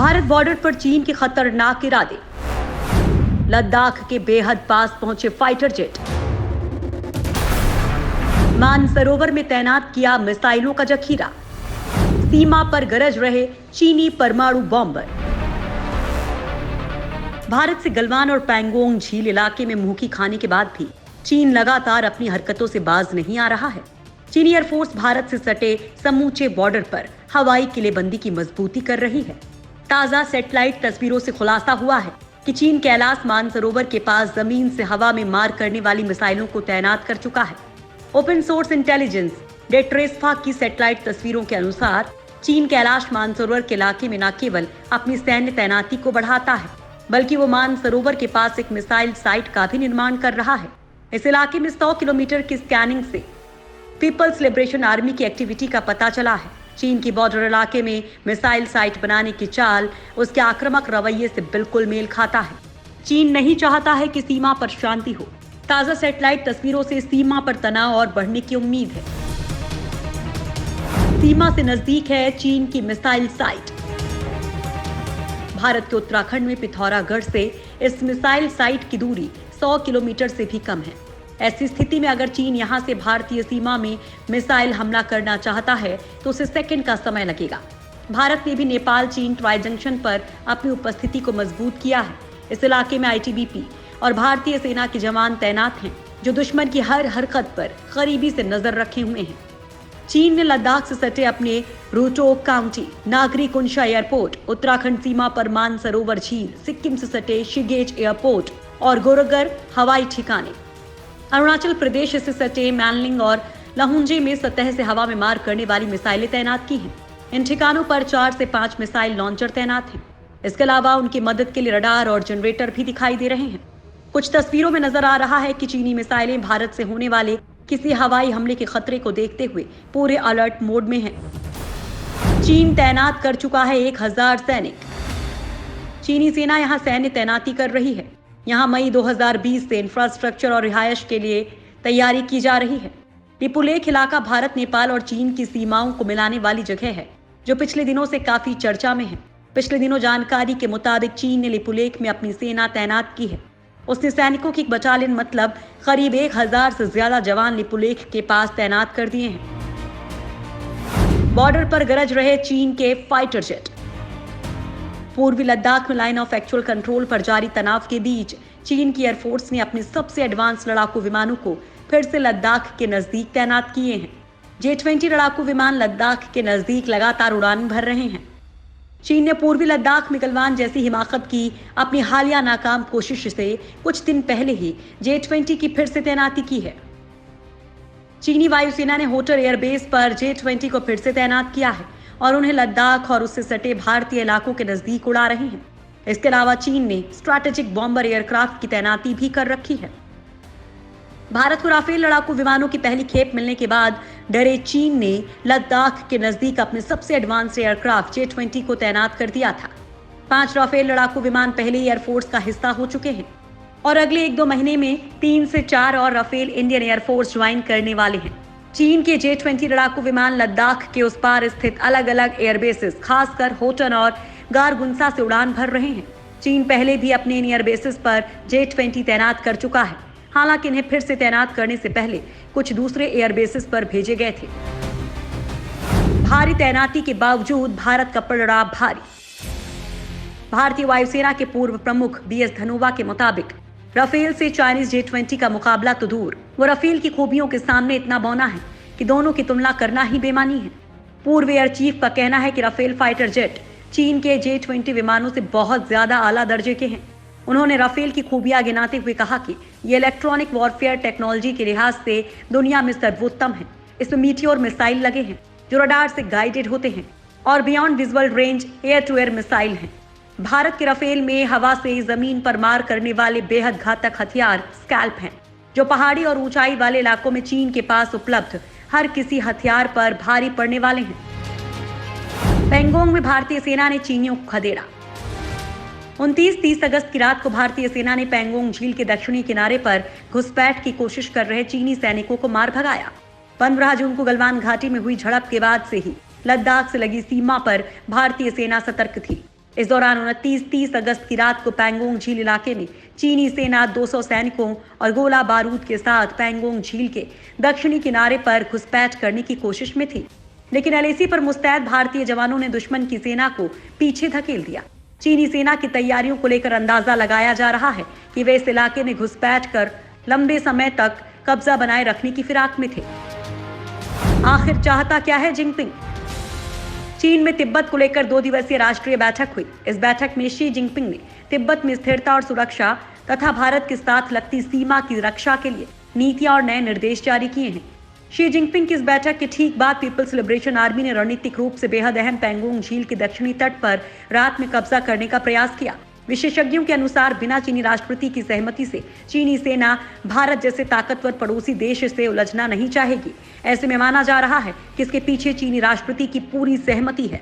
Bharat border पर चीन के खतरनाक इरादे। लद्दाख के बेहद पास पहुंचे फाइटर जेट। मानसरोवर में तैनात किया मिसाइलों का जखीरा। सीमा पर गरज रहे चीनी परमाणु बॉम्बर। भारत से गलवान और पैंगोंग झील इलाके में मुंह की खाने के बाद भी चीन लगातार अपनी हरकतों से बाज नहीं आ रहा है। चीनी एयरफोर्स भारत से सटे समूचे बॉर्डर पर हवाई किलेबंदी की मजबूती कर रही है। ताजा सैटेलाइट तस्वीरों से खुलासा हुआ है कि चीन कैलाश मानसरोवर के पास जमीन से हवा में मार करने वाली मिसाइलों को तैनात कर चुका है। ओपन सोर्स इंटेलिजेंस डेट्रेस्फा की सैटेलाइट तस्वीरों के अनुसार चीन कैलाश मानसरोवर के इलाके में न केवल अपनी सैन्य तैनाती को बढ़ाता है, बल्कि वो मानसरोवर के पास एक मिसाइल साइट का भी निर्माण कर रहा है। इस इलाके में 100 किलोमीटर की स्कैनिंग से पीपल्स लिबरेशन आर्मी की एक्टिविटी का पता चला है। चीन की बॉर्डर इलाके में मिसाइल साइट बनाने की चाल उसके आक्रामक रवैये से बिल्कुल मेल खाता है। चीन नहीं चाहता है कि सीमा पर शांति हो। ताजा सैटेलाइट तस्वीरों से सीमा पर तनाव और बढ़ने की उम्मीद है। सीमा से नजदीक है चीन की मिसाइल साइट। भारत के उत्तराखंड में पिथौरागढ़ से इस मिसाइल साइट की दूरी 100 किलोमीटर से भी कम है। ऐसी स्थिति में अगर चीन यहां से भारतीय सीमा में मिसाइल हमला करना चाहता है तो उसे सेकंड का समय लगेगा। भारत ने भी नेपाल चीन ट्राई जंक्शन पर अपनी उपस्थिति को मजबूत किया है। इस इलाके में आईटीबीपी और भारतीय सेना के जवान तैनात हैं, जो दुश्मन की हर हरकत पर करीबी से नजर रखे हुए हैं। चीन ने लद्दाख से सटे अपने रुटोक काउंटी, नागरी कुंशा एयरपोर्ट, उत्तराखंड सीमा पर मानसरोवर झील, सिक्किम से सटे शिगेज एयरपोर्ट और गोरगर हवाई ठिकाने, अरुणाचल प्रदेश से सटे मैनलिंग और लहुंजे में सतह से हवा में मार करने वाली मिसाइलें तैनात की हैं। इन ठिकानों पर 4 से 5 मिसाइल लॉन्चर तैनात हैं। इसके अलावा उनकी मदद के लिए रडार और जनरेटर भी दिखाई दे रहे हैं। कुछ तस्वीरों में नजर आ रहा है कि चीनी मिसाइलें भारत से होने वाले किसी हवाई हमले के खतरे को देखते हुए पूरे अलर्ट मोड में हैं। चीन तैनात कर चुका है 1000 सैनिक। चीनी सेना यहां सैन्य तैनाती कर रही है। यहां मई 2020 से इंफ्रास्ट्रक्चर और रिहायश के लिए तैयारी की जा रही है। लिपुलेख इलाका भारत, नेपाल और चीन की सीमाओं को मिलाने वाली जगह है, जो पिछले दिनों से काफी चर्चा में है। पिछले दिनों जानकारी के मुताबिक चीन ने लिपुलेख में अपनी सेना तैनात की है। उसने सैनिकों की एक बटालियन मतलब करीब 1000 से ज्यादा जवान लिपुलेख के पास तैनात कर दिए हैं। बॉर्डर पर गरज रहे चीन के फाइटर जेट। पूर्वी लद्दाख में लाइन ऑफ एक्चुअल कंट्रोल पर जारी तनाव के बीच चीन की एयरफोर्स ने अपने सबसे एडवांस लड़ाकू विमानों को फिर से लद्दाख के नजदीक तैनात किए हैं। J-20 लड़ाकू विमान लद्दाख के नजदीक लगातार उड़ान भर रहे हैं। चीन ने पूर्वी लद्दाख में गलवान जैसी हिमाकत की अपनी हालिया नाकाम कोशिश से कुछ दिन पहले ही J-20 की फिर से तैनाती की है। चीनी वायुसेना ने होटर एयरबेस पर J-20 को फिर से तैनात किया है और उन्हें लद्दाख और उससे सटे भारतीय इलाकों के नजदीक उड़ा रहे हैं। इसके अलावा चीन ने स्ट्रैटेजिक बॉम्बर एयरक्राफ्ट की तैनाती भी कर रखी है। भारत को राफेल लड़ाकू विमानों की पहली खेप मिलने के बाद डरे चीन ने लद्दाख के नजदीक अपने सबसे एडवांस एयरक्राफ्ट J-20 को तैनात कर दिया था। 5 राफेल लड़ाकू विमान पहले ही एयरफोर्स का हिस्सा हो चुके हैं और अगले 1-2 महीने में 3 से 4 और राफेल इंडियन एयरफोर्स ज्वाइन करने वाले हैं। चीन के J-20 लड़ाकू विमान लद्दाख के उस पार स्थित अलग अलग एयरबेसेस, खासकर होटन और गारगुंसा से उड़ान भर रहे हैं। चीन पहले भी अपने इन एयरबेसेस पर J-20 तैनात कर चुका है। हालांकि इन्हें फिर से तैनात करने से पहले कुछ दूसरे एयरबेसेस पर भेजे गए थे। भारी तैनाती के बावजूद भारत का पलड़ा भारी। भारतीय वायुसेना के पूर्व प्रमुख BS धनोवा के मुताबिक राफेल से चाइनीज J-20 का मुकाबला तो दूर, वो राफेल की खूबियों के सामने इतना बौना है कि दोनों की तुलना करना ही बेमानी है। पूर्व एयर चीफ का कहना है कि राफेल फाइटर जेट चीन के J-20 विमानों से बहुत ज्यादा आला दर्जे के हैं। उन्होंने राफेल की खूबियां गिनाते हुए कहा कि ये इलेक्ट्रॉनिक वॉरफेयर टेक्नोलॉजी के लिहाज से दुनिया में सर्वोत्तम है। इसमें मीटियोर मिसाइल लगे हैं जो रडार से गाइडेड होते हैं और beyond visual range air to air missile हैं। भारत के राफेल में हवा से जमीन पर मार करने वाले बेहद घातक हथियार स्कैल्प हैं, जो पहाड़ी और ऊंचाई वाले इलाकों में चीन के पास उपलब्ध हर किसी हथियार पर भारी पड़ने वाले हैं। पैंगोंग में भारतीय सेना ने चीनियों को खदेड़ा। 29-30 अगस्त की रात को भारतीय सेना ने पैंगोंग झील के दक्षिणी किनारे पर घुसपैठ की कोशिश कर रहे चीनी सैनिकों को मार भगाया। 15 जून को गलवान घाटी में हुई झड़प के बाद से ही लद्दाख से लगी सीमा पर भारतीय सेना सतर्क थी। इस दौरान 29-30 अगस्त की रात को पैंगोंग झील इलाके में चीनी सेना 200 सैनिकों और गोला बारूद के साथ पैंगोंग झील के दक्षिणी किनारे पर घुसपैठ करने की कोशिश में थी, लेकिन एलएसी पर मुस्तैद भारतीय जवानों ने दुश्मन की सेना को पीछे धकेल दिया। चीनी सेना की तैयारियों को लेकर अंदाजा लगाया जा रहा है कि वे इस इलाके में घुसपैठ कर लंबे समय तक कब्जा बनाए रखने की फिराक में थे। आखिर चाहता क्या है जिनपिंग? चीन में तिब्बत को लेकर 2 दिवसीय राष्ट्रीय बैठक हुई। इस बैठक में शी जिनपिंग ने तिब्बत में स्थिरता और सुरक्षा तथा भारत के साथ लगती सीमा की रक्षा के लिए नीतियां और नए निर्देश जारी किए हैं। शी जिनपिंग की इस बैठक के ठीक बाद पीपल्स लिबरेशन आर्मी ने रणनीतिक रूप से बेहद अहम पैंगोंग झील के दक्षिणी तट पर रात में कब्जा करने का प्रयास किया। विशेषज्ञों के अनुसार बिना चीनी राष्ट्रपति की सहमति से चीनी सेना भारत जैसे ताकतवर पड़ोसी देश से उलझना नहीं चाहेगी। ऐसे में माना जा रहा है कि इसके पीछे चीनी राष्ट्रपति की पूरी सहमति है।